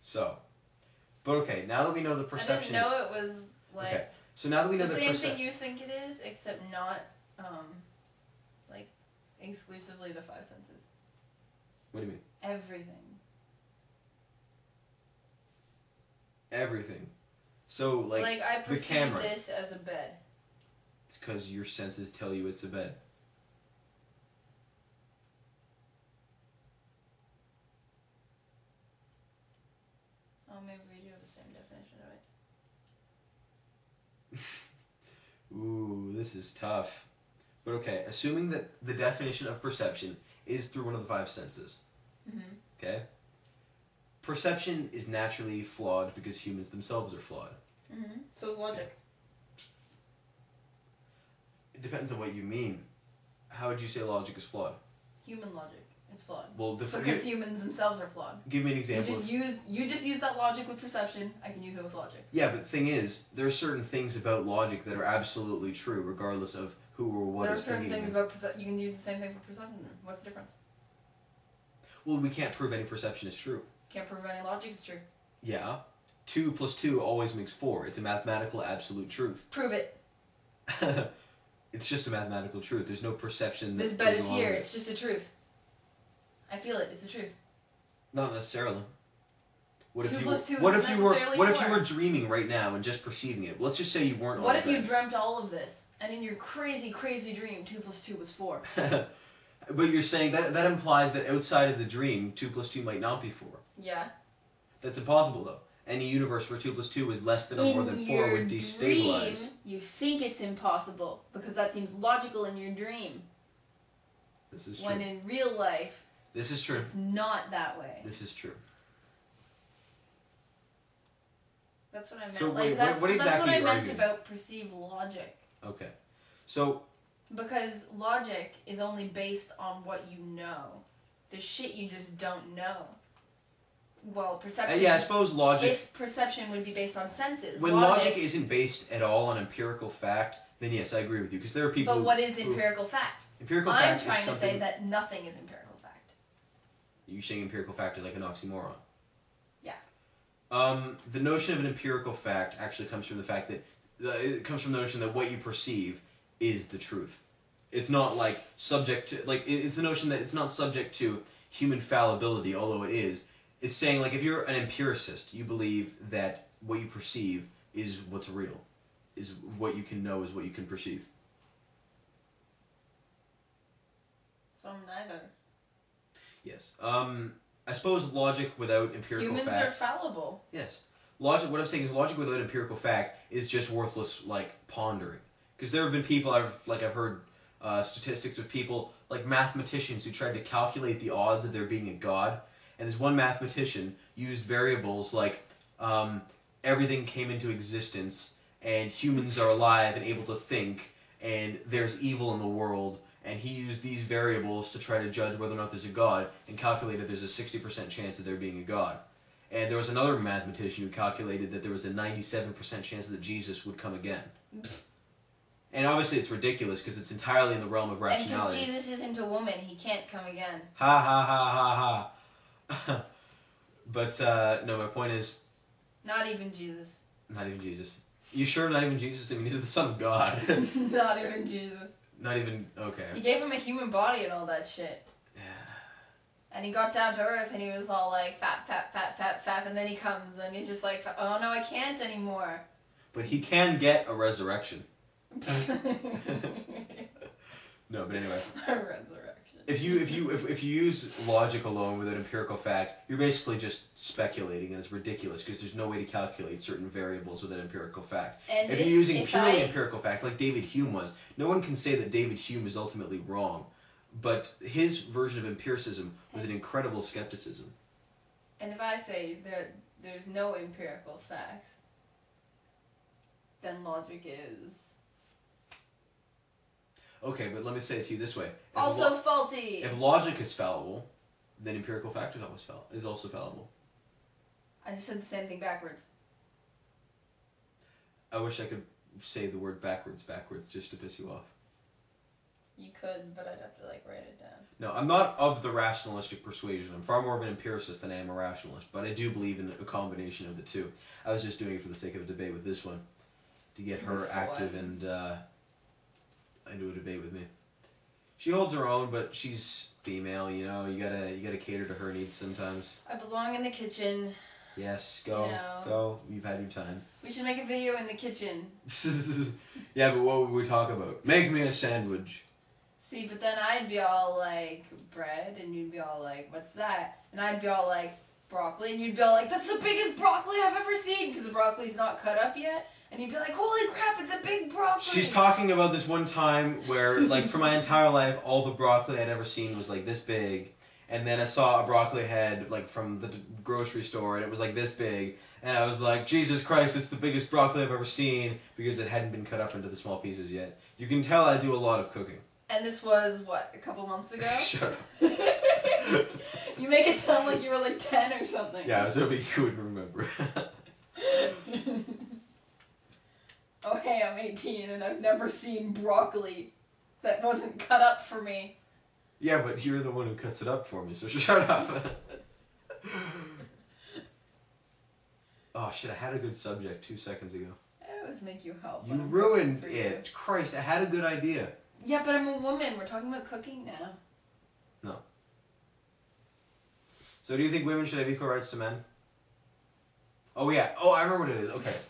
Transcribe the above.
So, but okay, now that we know the perception I didn't know it was like okay. So now that we know the the same thing you think it is, except not like exclusively the five senses. What do you mean? Everything. Everything. So like I the perceive camera. this as a bed. It's because your senses tell you it's a bed. Oh, maybe we do have the same definition of it. Ooh, this is tough. But okay, assuming that the definition of perception is through one of the five senses. Mm-hmm. Okay? Perception is naturally flawed because humans themselves are flawed. Mm-hmm. So is logic. It depends on what you mean. How would you say logic is flawed? Human logic. It's flawed. Well, because humans themselves are flawed. Give me an example. You just use that logic with perception. I can use it with logic. Yeah, but the thing is, there are certain things about logic that are absolutely true, regardless of who or what is thinking. There are certain things about perception. You can use the same thing for perception. What's the difference? Well, we can't prove any perception is true. Can't prove any logic is true. Yeah. 2 + 2 always makes 4. It's a mathematical absolute truth. Prove it. It's just a mathematical truth. There's no perception. This bed is here. It's just a truth. I feel it. It's the truth. Not necessarily. What 2 if you? plus 2 What is if you were? necessarily What if 4. you were dreaming right now and just perceiving it? Let's just say you weren't. What if you dreamt all of this, and in your crazy, crazy dream, 2 + 2 was 4? But you're saying that implies that outside of the dream, 2 + 2 might not be 4. Yeah. That's impossible, though. Any universe where 2 + 2 is less than or more than 4 would destabilize. Dream, you think it's impossible because that seems logical in your dream. This is true. When in real life, this is true. It's not that way. This is true. That's what I meant. So like, wait, that's what exactly what I are you meant arguing? about perceived logic. Okay. So. Because logic is only based on what you know. The shit you just don't know. Well, perception... yeah, I suppose logic... If perception would be based on senses. When logic isn't based at all on empirical fact, then yes, I agree with you. Because there are people But what is empirical fact? Empirical fact I'm trying is to say that nothing is empirical fact. You're saying empirical fact is like an oxymoron. Yeah. The notion of an empirical fact actually comes from the fact that... it comes from the notion that what you perceive is the truth. It's not like subject to... Like, it's the notion that it's not subject to human fallibility, although it is. It's saying, like, if you're an empiricist, you believe that what you perceive is what's real. Is what you can know, is what you can perceive. So I'm neither. Yes. I suppose logic without empirical fact... Humans are fallible. Yes. Logic. What I'm saying is logic without empirical fact is just worthless, like, pondering. Because there have been people, I've heard statistics of people, like mathematicians, who tried to calculate the odds of there being a god. And this one mathematician used variables like everything came into existence, and humans are alive and able to think, and there's evil in the world, and he used these variables to try to judge whether or not there's a god, and calculated there's a 60% chance of there being a god. And there was another mathematician who calculated that there was a 97% chance that Jesus would come again. And obviously it's ridiculous because it's entirely in the realm of rationality. And because Jesus isn't a woman, he can't come again. Ha ha ha ha ha. But, no, my point is... Not even Jesus. Not even Jesus. You sure not even Jesus? I mean, he's the son of God. Not even Jesus. Not even... Okay. He gave him a human body and all that shit. Yeah. And he got down to earth and he was all like, fat, fat, fat, fat, fat, and then he comes and he's just like, oh no, I can't anymore. But he can get a resurrection. No, but anyway. A resurrection. If you use logic alone without empirical fact, you're basically just speculating, and it's ridiculous because there's no way to calculate certain variables without empirical fact. And if you're using purely empirical fact, like David Hume was, no one can say that David Hume is ultimately wrong, but his version of empiricism was an incredible skepticism. And if I say there's no empirical facts, then logic is... Okay, but let me say it to you this way. Also faulty! If logic is fallible, then empirical fact is also fallible. I just said the same thing backwards. I wish I could say the word backwards just to piss you off. You could, but I'd have to like write it down. No, I'm not of the rationalistic persuasion. I'm far more of an empiricist than I am a rationalist, but I do believe in a combination of the two. I was just doing it for the sake of a debate with this one, to get her This active one. and into a debate with me. She holds her own, but she's female. You know, you gotta cater to her needs sometimes. I belong in the kitchen. Yes, go, You know. go. You've had your time. We should make a video in the kitchen. Yeah, but what would we talk about? Make me a sandwich. See, but then I'd be all like, bread, and you'd be all like, what's that? And I'd be all like, broccoli, and you'd be all like, that's the biggest broccoli I've ever seen, because the broccoli's not cut up yet. And you'd be like, holy crap, it's a big broccoli! She's talking about this one time where, like, for my entire life, all the broccoli I'd ever seen was, like, this big. And then I saw a broccoli head, like, from the grocery store, and it was, like, this big. And I was like, Jesus Christ, it's the biggest broccoli I've ever seen, because it hadn't been cut up into the small pieces yet. You can tell I do a lot of cooking. And this was, what, a couple months ago? Shut up. You make it sound like you were like 10 or something. Yeah, I was hoping you would remember. Oh, hey, I'm 18 and I've never seen broccoli that wasn't cut up for me. Yeah, but you're the one who cuts it up for me, so shut up. Oh shit, I had a good subject 2 seconds ago. I always make you help. You when I'm ruined cooking for you. it. Christ, I had a good idea. Yeah, but I'm a woman. We're talking about cooking now. No. So do you think women should have equal rights to men? Oh yeah. Oh, I remember what it is. Okay.